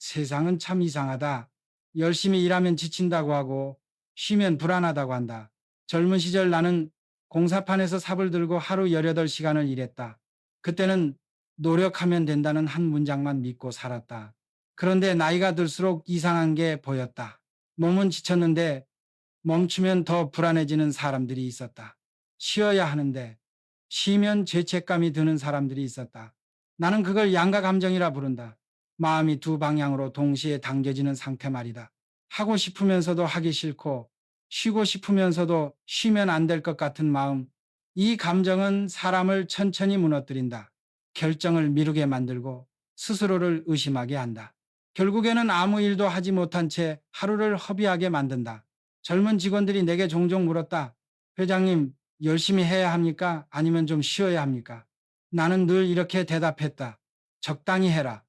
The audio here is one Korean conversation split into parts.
세상은 참 이상하다. 열심히 일하면 지친다고 하고 쉬면 불안하다고 한다. 젊은 시절 나는 공사판에서 삽을 들고 하루 18시간을 일했다. 그때는 노력하면 된다는 한 문장만 믿고 살았다. 그런데 나이가 들수록 이상한 게 보였다. 몸은 지쳤는데 멈추면 더 불안해지는 사람들이 있었다. 쉬어야 하는데 쉬면 죄책감이 드는 사람들이 있었다. 나는 그걸 양가 감정이라 부른다. 마음이 두 방향으로 동시에 당겨지는 상태 말이다. 하고 싶으면서도 하기 싫고 쉬고 싶으면서도 쉬면 안 될 것 같은 마음. 이 감정은 사람을 천천히 무너뜨린다. 결정을 미루게 만들고 스스로를 의심하게 한다. 결국에는 아무 일도 하지 못한 채 하루를 허비하게 만든다. 젊은 직원들이 내게 종종 물었다. 회장님, 열심히 해야 합니까? 아니면 좀 쉬어야 합니까? 나는 늘 이렇게 대답했다. 적당히 해라.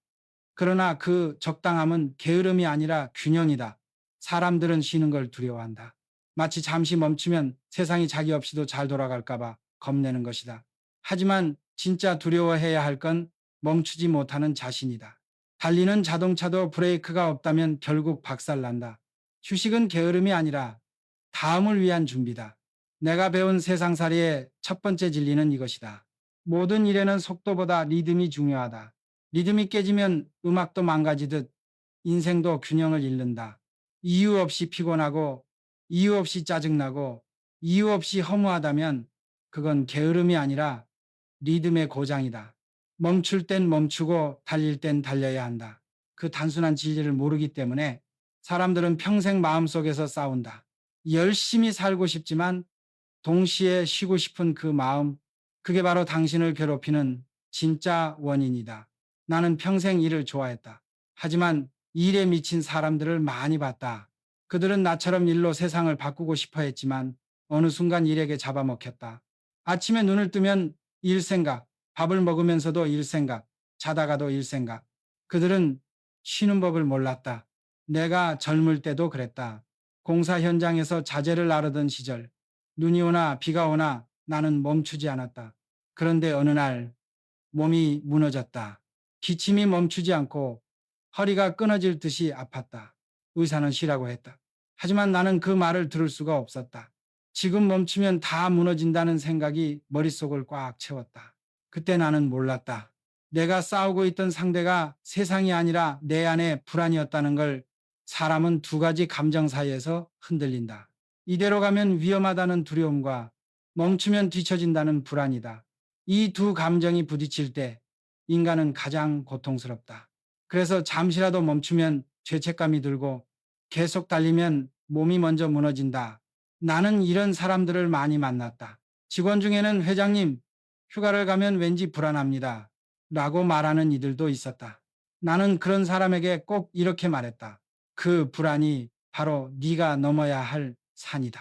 그러나 그 적당함은 게으름이 아니라 균형이다. 사람들은 쉬는 걸 두려워한다. 마치 잠시 멈추면 세상이 자기 없이도 잘 돌아갈까봐 겁내는 것이다. 하지만 진짜 두려워해야 할 건 멈추지 못하는 자신이다. 달리는 자동차도 브레이크가 없다면 결국 박살난다. 휴식은 게으름이 아니라 다음을 위한 준비다. 내가 배운 세상살이의 첫 번째 진리는 이것이다. 모든 일에는 속도보다 리듬이 중요하다. 리듬이 깨지면 음악도 망가지듯 인생도 균형을 잃는다. 이유 없이 피곤하고 이유 없이 짜증나고 이유 없이 허무하다면 그건 게으름이 아니라 리듬의 고장이다. 멈출 땐 멈추고 달릴 땐 달려야 한다. 그 단순한 진리를 모르기 때문에 사람들은 평생 마음속에서 싸운다. 열심히 살고 싶지만 동시에 쉬고 싶은 그 마음, 그게 바로 당신을 괴롭히는 진짜 원인이다. 나는 평생 일을 좋아했다. 하지만 일에 미친 사람들을 많이 봤다. 그들은 나처럼 일로 세상을 바꾸고 싶어 했지만 어느 순간 일에게 잡아먹혔다. 아침에 눈을 뜨면 일 생각, 밥을 먹으면서도 일 생각, 자다가도 일 생각. 그들은 쉬는 법을 몰랐다. 내가 젊을 때도 그랬다. 공사 현장에서 자재를 나르던 시절, 눈이 오나 비가 오나 나는 멈추지 않았다. 그런데 어느 날 몸이 무너졌다. 기침이 멈추지 않고 허리가 끊어질 듯이 아팠다. 의사는 쉬라고 했다. 하지만 나는 그 말을 들을 수가 없었다. 지금 멈추면 다 무너진다는 생각이 머릿속을 꽉 채웠다. 그때 나는 몰랐다. 내가 싸우고 있던 상대가 세상이 아니라 내 안의 불안이었다는 걸. 사람은 두 가지 감정 사이에서 흔들린다. 이대로 가면 위험하다는 두려움과 멈추면 뒤처진다는 불안이다. 이 두 감정이 부딪힐 때 인간은 가장 고통스럽다. 그래서 잠시라도 멈추면 죄책감이 들고 계속 달리면 몸이 먼저 무너진다. 나는 이런 사람들을 많이 만났다. 직원 중에는 회장님, 휴가를 가면 왠지 불안합니다. 라고 말하는 이들도 있었다. 나는 그런 사람에게 꼭 이렇게 말했다. 그 불안이 바로 네가 넘어야 할 산이다.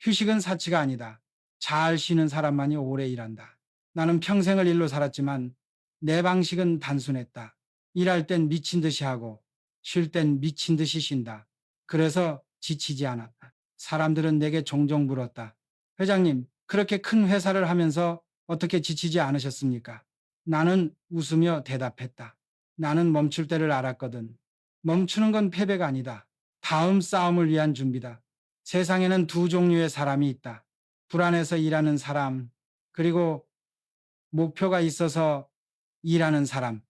휴식은 사치가 아니다. 잘 쉬는 사람만이 오래 일한다. 나는 평생을 일로 살았지만 내 방식은 단순했다. 일할 땐 미친 듯이 하고 쉴 땐 미친 듯이 쉰다. 그래서 지치지 않았다. 사람들은 내게 종종 물었다. 회장님, 그렇게 큰 회사를 하면서 어떻게 지치지 않으셨습니까? 나는 웃으며 대답했다. 나는 멈출 때를 알았거든. 멈추는 건 패배가 아니다. 다음 싸움을 위한 준비다. 세상에는 두 종류의 사람이 있다. 불안해서 일하는 사람, 그리고 목표가 있어서 일하는 사람.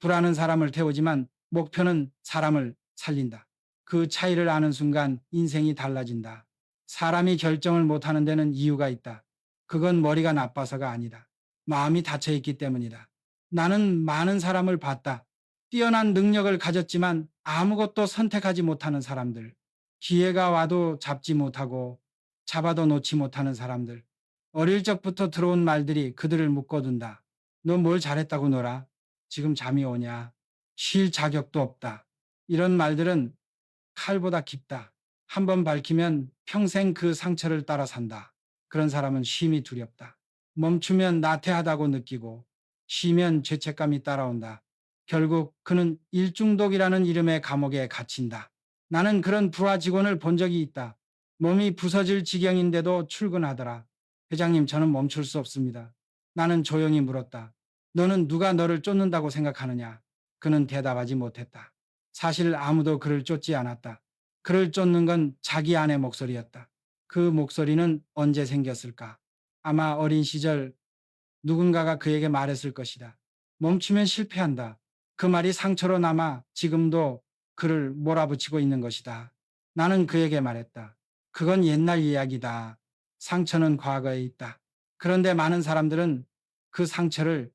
불안한 사람을 태우지만 목표는 사람을 살린다. 그 차이를 아는 순간 인생이 달라진다. 사람이 결정을 못하는 데는 이유가 있다. 그건 머리가 나빠서가 아니다. 마음이 닫혀있기 때문이다. 나는 많은 사람을 봤다. 뛰어난 능력을 가졌지만 아무것도 선택하지 못하는 사람들. 기회가 와도 잡지 못하고 잡아도 놓지 못하는 사람들. 어릴 적부터 들어온 말들이 그들을 묶어둔다. 너 뭘 잘했다고 놀아? 지금 잠이 오냐? 쉴 자격도 없다. 이런 말들은 칼보다 깊다. 한번 밝히면 평생 그 상처를 따라 산다. 그런 사람은 쉼이 두렵다. 멈추면 나태하다고 느끼고 쉬면 죄책감이 따라온다. 결국 그는 일중독이라는 이름의 감옥에 갇힌다. 나는 그런 부하 직원을 본 적이 있다. 몸이 부서질 지경인데도 출근하더라. 회장님, 저는 멈출 수 없습니다. 나는 조용히 물었다. 너는 누가 너를 쫓는다고 생각하느냐? 그는 대답하지 못했다. 사실 아무도 그를 쫓지 않았다. 그를 쫓는 건 자기 안의 목소리였다. 그 목소리는 언제 생겼을까? 아마 어린 시절 누군가가 그에게 말했을 것이다. 멈추면 실패한다. 그 말이 상처로 남아 지금도 그를 몰아붙이고 있는 것이다. 나는 그에게 말했다. 그건 옛날 이야기다. 상처는 과거에 있다. 그런데 많은 사람들은 그 상처를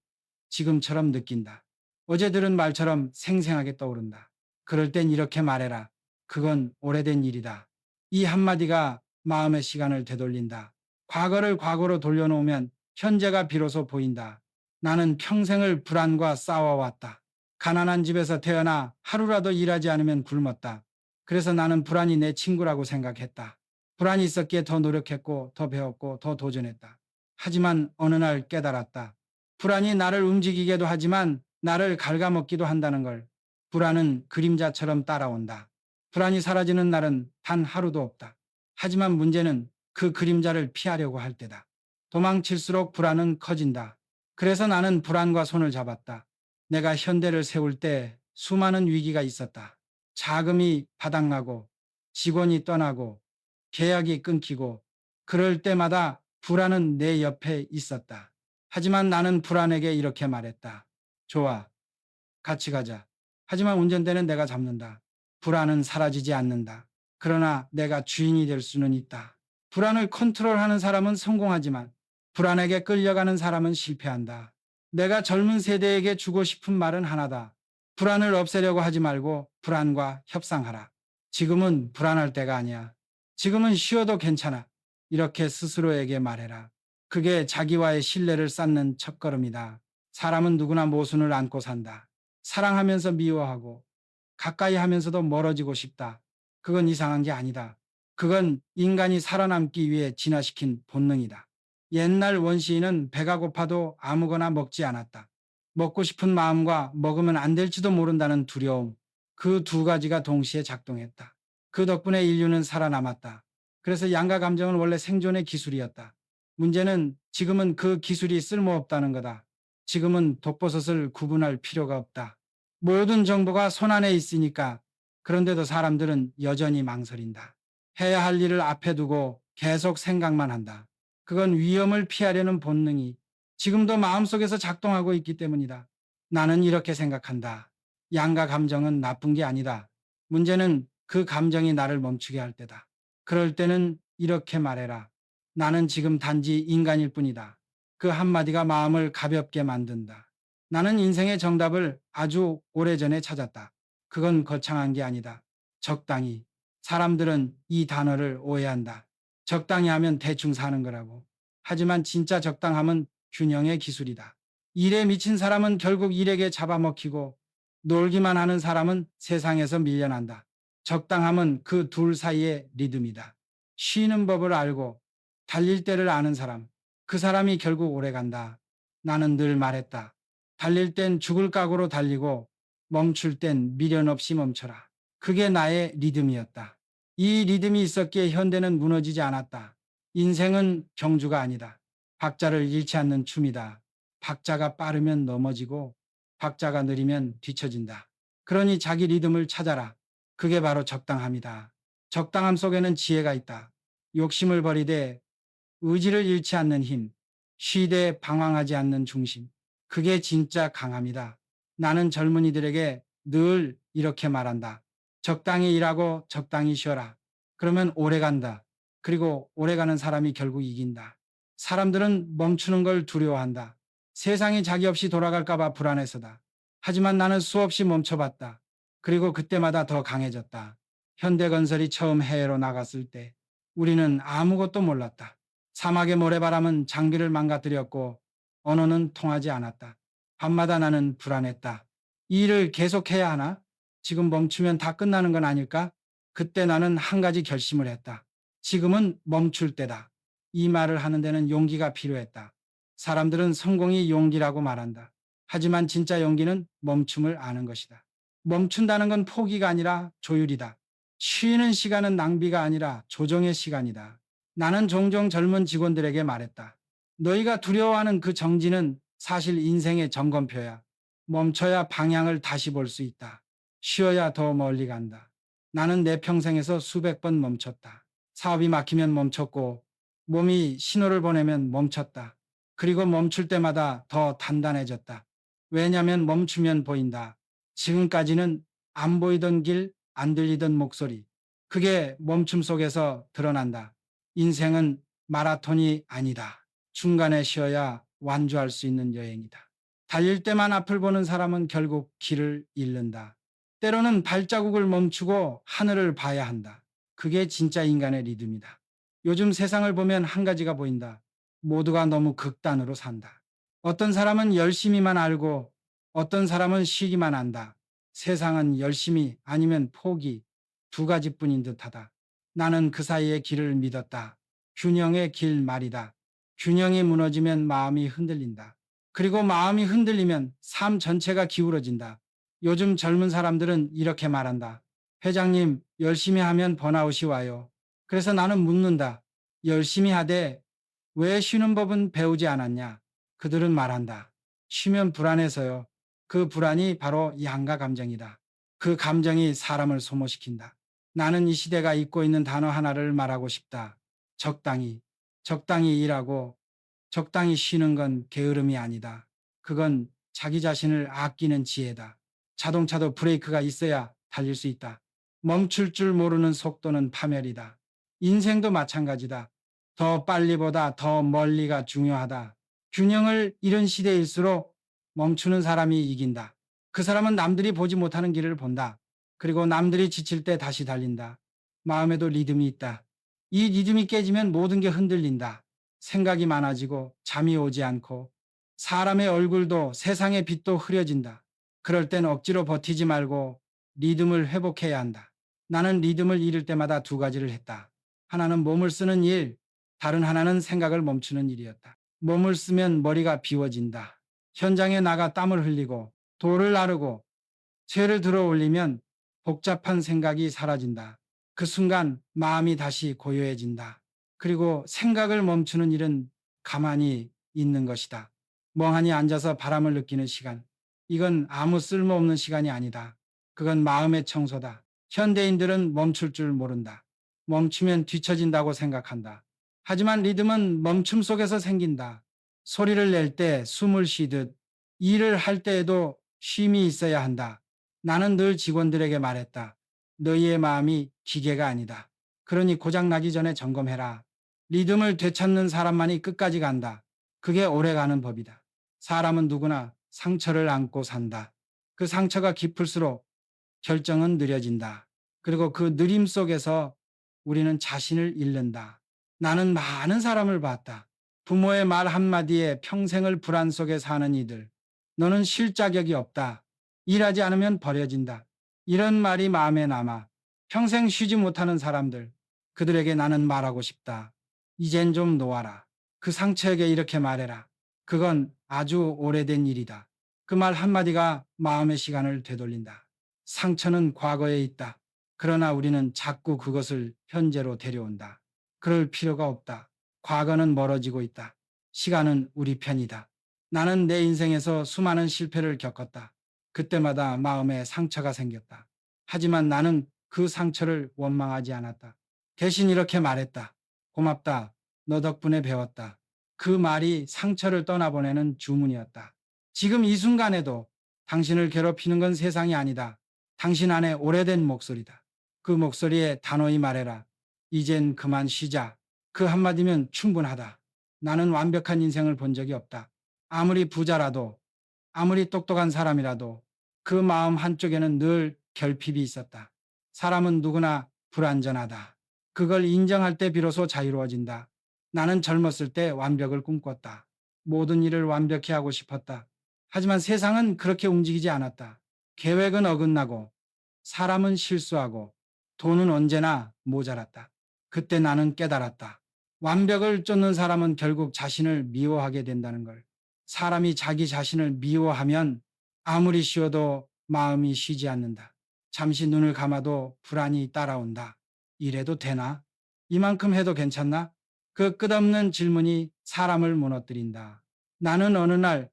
지금처럼 느낀다. 어제 들은 말처럼 생생하게 떠오른다. 그럴 땐 이렇게 말해라. 그건 오래된 일이다. 이 한마디가 마음의 시간을 되돌린다. 과거를 과거로 돌려놓으면 현재가 비로소 보인다. 나는 평생을 불안과 싸워왔다. 가난한 집에서 태어나 하루라도 일하지 않으면 굶었다. 그래서 나는 불안이 내 친구라고 생각했다. 불안이 있었기에 더 노력했고, 더 배웠고, 더 도전했다. 하지만 어느 날 깨달았다. 불안이 나를 움직이게도 하지만 나를 갉아먹기도 한다는 걸. 불안은 그림자처럼 따라온다. 불안이 사라지는 날은 단 하루도 없다. 하지만 문제는 그 그림자를 피하려고 할 때다. 도망칠수록 불안은 커진다. 그래서 나는 불안과 손을 잡았다. 내가 현대를 세울 때 수많은 위기가 있었다. 자금이 바닥나고 직원이 떠나고 계약이 끊기고 그럴 때마다 불안은 내 옆에 있었다. 하지만 나는 불안에게 이렇게 말했다. 좋아, 같이 가자. 하지만 운전대는 내가 잡는다. 불안은 사라지지 않는다. 그러나 내가 주인이 될 수는 있다. 불안을 컨트롤하는 사람은 성공하지만 불안에게 끌려가는 사람은 실패한다. 내가 젊은 세대에게 주고 싶은 말은 하나다. 불안을 없애려고 하지 말고 불안과 협상하라. 지금은 불안할 때가 아니야. 지금은 쉬어도 괜찮아. 이렇게 스스로에게 말해라. 그게 자기와의 신뢰를 쌓는 첫걸음이다. 사람은 누구나 모순을 안고 산다. 사랑하면서 미워하고 가까이 하면서도 멀어지고 싶다. 그건 이상한 게 아니다. 그건 인간이 살아남기 위해 진화시킨 본능이다. 옛날 원시인은 배가 고파도 아무거나 먹지 않았다. 먹고 싶은 마음과 먹으면 안 될지도 모른다는 두려움. 그 두 가지가 동시에 작동했다. 그 덕분에 인류는 살아남았다. 그래서 양가 감정은 원래 생존의 기술이었다. 문제는 지금은 그 기술이 쓸모없다는 거다. 지금은 독버섯을 구분할 필요가 없다. 모든 정보가 손안에 있으니까. 그런데도 사람들은 여전히 망설인다. 해야 할 일을 앞에 두고 계속 생각만 한다. 그건 위험을 피하려는 본능이 지금도 마음속에서 작동하고 있기 때문이다. 나는 이렇게 생각한다. 양가 감정은 나쁜 게 아니다. 문제는 그 감정이 나를 멈추게 할 때다. 그럴 때는 이렇게 말해라. 나는 지금 단지 인간일 뿐이다. 그 한마디가 마음을 가볍게 만든다. 나는 인생의 정답을 아주 오래전에 찾았다. 그건 거창한 게 아니다. 적당히. 사람들은 이 단어를 오해한다. 적당히 하면 대충 사는 거라고. 하지만 진짜 적당함은 균형의 기술이다. 일에 미친 사람은 결국 일에게 잡아먹히고 놀기만 하는 사람은 세상에서 밀려난다. 적당함은 그 둘 사이의 리듬이다. 쉬는 법을 알고 달릴 때를 아는 사람, 그 사람이 결국 오래 간다. 나는 늘 말했다. 달릴 땐 죽을 각오로 달리고 멈출 땐 미련 없이 멈춰라. 그게 나의 리듬이었다. 이 리듬이 있었기에 현대는 무너지지 않았다. 인생은 경주가 아니다. 박자를 잃지 않는 춤이다. 박자가 빠르면 넘어지고 박자가 느리면 뒤처진다. 그러니 자기 리듬을 찾아라. 그게 바로 적당함이다. 적당함 속에는 지혜가 있다. 욕심을 버리되 의지를 잃지 않는 힘, 쉬되 방황하지 않는 중심. 그게 진짜 강함이다. 나는 젊은이들에게 늘 이렇게 말한다. 적당히 일하고 적당히 쉬어라. 그러면 오래 간다. 그리고 오래 가는 사람이 결국 이긴다. 사람들은 멈추는 걸 두려워한다. 세상이 자기 없이 돌아갈까봐 불안해서다. 하지만 나는 수없이 멈춰봤다. 그리고 그때마다 더 강해졌다. 현대건설이 처음 해외로 나갔을 때 우리는 아무것도 몰랐다. 사막의 모래바람은 장비를 망가뜨렸고 언어는 통하지 않았다. 밤마다 나는 불안했다. 이 일을 계속해야 하나? 지금 멈추면 다 끝나는 건 아닐까? 그때 나는 한 가지 결심을 했다. 지금은 멈출 때다. 이 말을 하는 데는 용기가 필요했다. 사람들은 성공이 용기라고 말한다. 하지만 진짜 용기는 멈춤을 아는 것이다. 멈춘다는 건 포기가 아니라 조율이다. 쉬는 시간은 낭비가 아니라 조정의 시간이다. 나는 종종 젊은 직원들에게 말했다. 너희가 두려워하는 그 정지는 사실 인생의 점검표야. 멈춰야 방향을 다시 볼 수 있다. 쉬어야 더 멀리 간다. 나는 내 평생에서 수백 번 멈췄다. 사업이 막히면 멈췄고, 몸이 신호를 보내면 멈췄다. 그리고 멈출 때마다 더 단단해졌다. 왜냐면 멈추면 보인다. 지금까지는 안 보이던 길, 안 들리던 목소리. 그게 멈춤 속에서 드러난다. 인생은 마라톤이 아니다. 중간에 쉬어야 완주할 수 있는 여행이다. 달릴 때만 앞을 보는 사람은 결국 길을 잃는다. 때로는 발자국을 멈추고 하늘을 봐야 한다. 그게 진짜 인간의 리듬이다. 요즘 세상을 보면 한 가지가 보인다. 모두가 너무 극단으로 산다. 어떤 사람은 열심히만 알고 어떤 사람은 쉬기만 한다. 세상은 열심히 아니면 포기 두 가지뿐인 듯하다. 나는 그 사이의 길을 믿었다. 균형의 길 말이다. 균형이 무너지면 마음이 흔들린다. 그리고 마음이 흔들리면 삶 전체가 기울어진다. 요즘 젊은 사람들은 이렇게 말한다. 회장님, 열심히 하면 번아웃이 와요. 그래서 나는 묻는다. 열심히 하되 왜 쉬는 법은 배우지 않았냐? 그들은 말한다. 쉬면 불안해서요. 그 불안이 바로 양가 감정이다. 그 감정이 사람을 소모시킨다. 나는 이 시대가 잊고 있는 단어 하나를 말하고 싶다. 적당히. 적당히 일하고 적당히 쉬는 건 게으름이 아니다. 그건 자기 자신을 아끼는 지혜다. 자동차도 브레이크가 있어야 달릴 수 있다. 멈출 줄 모르는 속도는 파멸이다. 인생도 마찬가지다. 더 빨리보다 더 멀리가 중요하다. 균형을 잃은 시대일수록 멈추는 사람이 이긴다. 그 사람은 남들이 보지 못하는 길을 본다. 그리고 남들이 지칠 때 다시 달린다. 마음에도 리듬이 있다. 이 리듬이 깨지면 모든 게 흔들린다. 생각이 많아지고 잠이 오지 않고 사람의 얼굴도 세상의 빛도 흐려진다. 그럴 땐 억지로 버티지 말고 리듬을 회복해야 한다. 나는 리듬을 잃을 때마다 두 가지를 했다. 하나는 몸을 쓰는 일, 다른 하나는 생각을 멈추는 일이었다. 몸을 쓰면 머리가 비워진다. 현장에 나가 땀을 흘리고 돌을 나르고 쇠를 들어 올리면 복잡한 생각이 사라진다. 그 순간 마음이 다시 고요해진다. 그리고 생각을 멈추는 일은 가만히 있는 것이다. 멍하니 앉아서 바람을 느끼는 시간. 이건 아무 쓸모없는 시간이 아니다. 그건 마음의 청소다. 현대인들은 멈출 줄 모른다. 멈추면 뒤처진다고 생각한다. 하지만 리듬은 멈춤 속에서 생긴다. 소리를 낼 때 숨을 쉬듯 일을 할 때에도 쉼이 있어야 한다. 나는 늘 직원들에게 말했다. 너희의 마음이 기계가 아니다. 그러니 고장나기 전에 점검해라. 리듬을 되찾는 사람만이 끝까지 간다. 그게 오래가는 법이다. 사람은 누구나 상처를 안고 산다. 그 상처가 깊을수록 결정은 느려진다. 그리고 그 느림 속에서 우리는 자신을 잃는다. 나는 많은 사람을 봤다. 부모의 말 한마디에 평생을 불안 속에 사는 이들. 너는 쉴 자격이 없다. 일하지 않으면 버려진다. 이런 말이 마음에 남아. 평생 쉬지 못하는 사람들. 그들에게 나는 말하고 싶다. 이젠 좀 놓아라. 그 상처에게 이렇게 말해라. 그건 아주 오래된 일이다. 그 말 한마디가 마음의 시간을 되돌린다. 상처는 과거에 있다. 그러나 우리는 자꾸 그것을 현재로 데려온다. 그럴 필요가 없다. 과거는 멀어지고 있다. 시간은 우리 편이다. 나는 내 인생에서 수많은 실패를 겪었다. 그때마다 마음에 상처가 생겼다. 하지만 나는 그 상처를 원망하지 않았다. 대신 이렇게 말했다. 고맙다. 너 덕분에 배웠다. 그 말이 상처를 떠나보내는 주문이었다. 지금 이 순간에도 당신을 괴롭히는 건 세상이 아니다. 당신 안에 오래된 목소리다. 그 목소리에 단호히 말해라. 이젠 그만 쉬자. 그 한마디면 충분하다. 나는 완벽한 인생을 본 적이 없다. 아무리 부자라도, 아무리 똑똑한 사람이라도 그 마음 한쪽에는 늘 결핍이 있었다. 사람은 누구나 불완전하다. 그걸 인정할 때 비로소 자유로워진다. 나는 젊었을 때 완벽을 꿈꿨다. 모든 일을 완벽히 하고 싶었다. 하지만 세상은 그렇게 움직이지 않았다. 계획은 어긋나고, 사람은 실수하고, 돈은 언제나 모자랐다. 그때 나는 깨달았다. 완벽을 쫓는 사람은 결국 자신을 미워하게 된다는 걸. 사람이 자기 자신을 미워하면 아무리 쉬어도 마음이 쉬지 않는다. 잠시 눈을 감아도 불안이 따라온다. 이래도 되나? 이만큼 해도 괜찮나? 그 끝없는 질문이 사람을 무너뜨린다. 나는 어느 날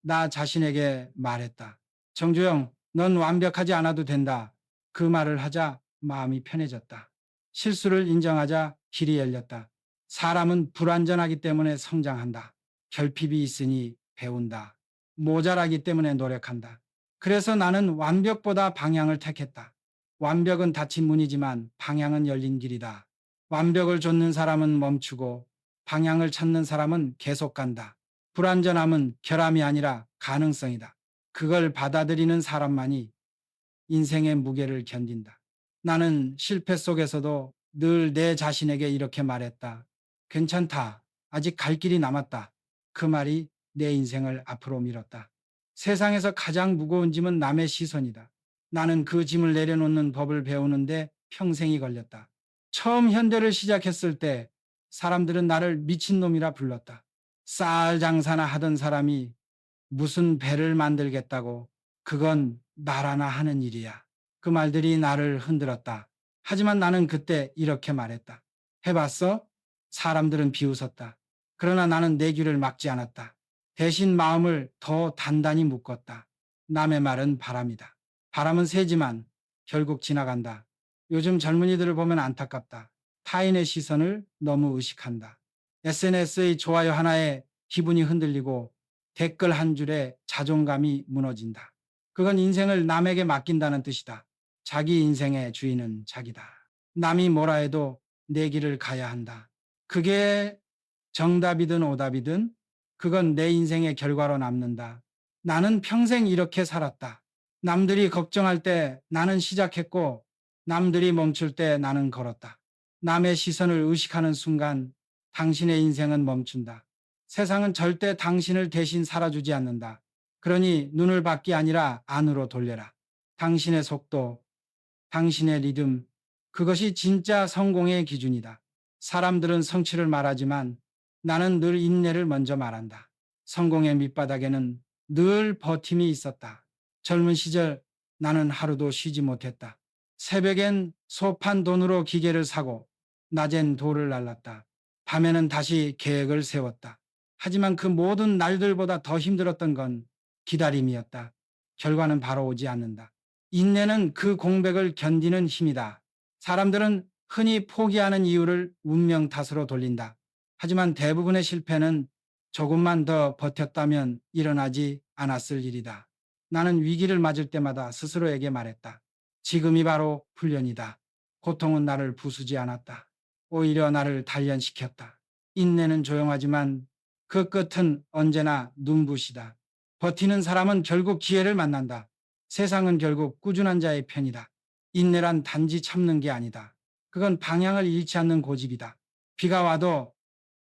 나 자신에게 말했다. 정주영, 넌 완벽하지 않아도 된다. 그 말을 하자 마음이 편해졌다. 실수를 인정하자 길이 열렸다. 사람은 불완전하기 때문에 성장한다. 결핍이 있으니 배운다. 모자라기 때문에 노력한다. 그래서 나는 완벽보다 방향을 택했다. 완벽은 닫힌 문이지만 방향은 열린 길이다. 완벽을 좇는 사람은 멈추고 방향을 찾는 사람은 계속 간다. 불완전함은 결함이 아니라 가능성이다. 그걸 받아들이는 사람만이 인생의 무게를 견딘다. 나는 실패 속에서도 늘 내 자신에게 이렇게 말했다. 괜찮다. 아직 갈 길이 남았다. 그 말이 내 인생을 앞으로 밀었다. 세상에서 가장 무거운 짐은 남의 시선이다. 나는 그 짐을 내려놓는 법을 배우는데 평생이 걸렸다. 처음 현대를 시작했을 때 사람들은 나를 미친놈이라 불렀다. 쌀 장사나 하던 사람이 무슨 배를 만들겠다고 그건 나라나 하는 일이야. 그 말들이 나를 흔들었다. 하지만 나는 그때 이렇게 말했다. 해봤어? 사람들은 비웃었다. 그러나 나는 내 귀를 막지 않았다. 대신 마음을 더 단단히 묶었다. 남의 말은 바람이다. 바람은 세지만 결국 지나간다. 요즘 젊은이들을 보면 안타깝다. 타인의 시선을 너무 의식한다. SNS의 좋아요 하나에 기분이 흔들리고 댓글 한 줄에 자존감이 무너진다. 그건 인생을 남에게 맡긴다는 뜻이다. 자기 인생의 주인은 자기다. 남이 뭐라 해도 내 길을 가야 한다. 그게 정답이든 오답이든 그건 내 인생의 결과로 남는다. 나는 평생 이렇게 살았다. 남들이 걱정할 때 나는 시작했고 남들이 멈출 때 나는 걸었다. 남의 시선을 의식하는 순간 당신의 인생은 멈춘다. 세상은 절대 당신을 대신 살아주지 않는다. 그러니 눈을 밖이 아니라 안으로 돌려라. 당신의 속도, 당신의 리듬, 그것이 진짜 성공의 기준이다. 사람들은 성취를 말하지만 나는 늘 인내를 먼저 말한다. 성공의 밑바닥에는 늘 버팀이 있었다. 젊은 시절 나는 하루도 쉬지 못했다. 새벽엔 소판 돈으로 기계를 사고 낮엔 돌을 날랐다. 밤에는 다시 계획을 세웠다. 하지만 그 모든 날들보다 더 힘들었던 건 기다림이었다. 결과는 바로 오지 않는다. 인내는 그 공백을 견디는 힘이다. 사람들은 흔히 포기하는 이유를 운명 탓으로 돌린다. 하지만 대부분의 실패는 조금만 더 버텼다면 일어나지 않았을 일이다. 나는 위기를 맞을 때마다 스스로에게 말했다. 지금이 바로 훈련이다. 고통은 나를 부수지 않았다. 오히려 나를 단련시켰다. 인내는 조용하지만 그 끝은 언제나 눈부시다. 버티는 사람은 결국 기회를 만난다. 세상은 결국 꾸준한 자의 편이다. 인내란 단지 참는 게 아니다. 그건 방향을 잃지 않는 고집이다. 비가 와도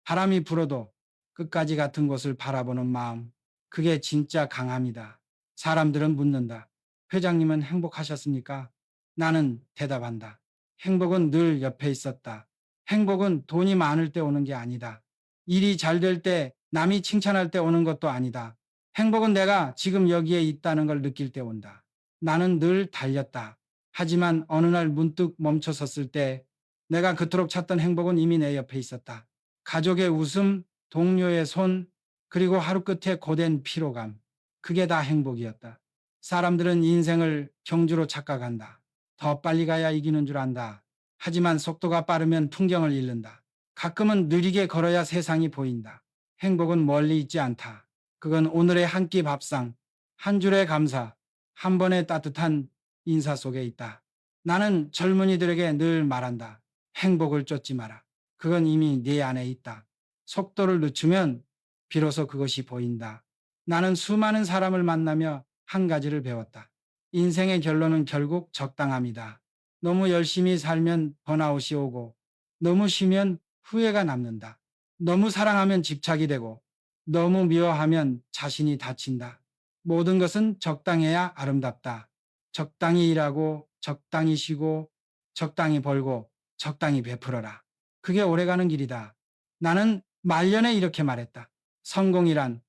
바람이 불어도 끝까지 같은 곳을 바라보는 마음. 그게 진짜 강함이다. 사람들은 묻는다. 회장님은 행복하셨습니까? 나는 대답한다. 행복은 늘 옆에 있었다. 행복은 돈이 많을 때 오는 게 아니다. 일이 잘 될 때, 남이 칭찬할 때 오는 것도 아니다. 행복은 내가 지금 여기에 있다는 걸 느낄 때 온다. 나는 늘 달렸다. 하지만 어느 날 문득 멈춰섰을 때 내가 그토록 찾던 행복은 이미 내 옆에 있었다. 가족의 웃음, 동료의 손, 그리고 하루 끝에 고된 피로감. 그게 다 행복이었다. 사람들은 인생을 경주로 착각한다. 더 빨리 가야 이기는 줄 안다. 하지만 속도가 빠르면 풍경을 잃는다. 가끔은 느리게 걸어야 세상이 보인다. 행복은 멀리 있지 않다. 그건 오늘의 한 끼 밥상, 한 줄의 감사, 한 번의 따뜻한 인사 속에 있다. 나는 젊은이들에게 늘 말한다. 행복을 쫓지 마라. 그건 이미 네 안에 있다. 속도를 늦추면 비로소 그것이 보인다. 나는 수많은 사람을 만나며 한 가지를 배웠다. 인생의 결론은 결국 적당함이다. 너무 열심히 살면 번아웃이 오고, 너무 쉬면 후회가 남는다. 너무 사랑하면 집착이 되고, 너무 미워하면 자신이 다친다. 모든 것은 적당해야 아름답다. 적당히 일하고, 적당히 쉬고, 적당히 벌고, 적당히 베풀어라. 그게 오래가는 길이다. 나는 말년에 이렇게 말했다. 성공이란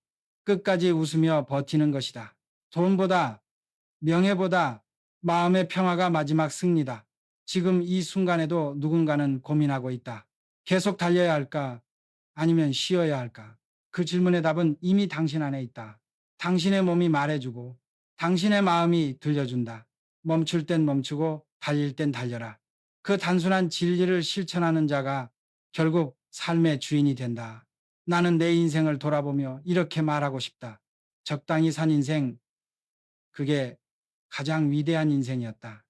끝까지 웃으며 버티는 것이다. 돈보다, 명예보다 마음의 평화가 마지막 승리다. 지금 이 순간에도 누군가는 고민하고 있다. 계속 달려야 할까? 아니면 쉬어야 할까? 그 질문의 답은 이미 당신 안에 있다. 당신의 몸이 말해주고 당신의 마음이 들려준다. 멈출 땐 멈추고 달릴 땐 달려라. 그 단순한 진리를 실천하는 자가 결국 삶의 주인이 된다. 나는 내 인생을 돌아보며 이렇게 말하고 싶다. 적당히 산 인생, 그게 가장 위대한 인생이었다.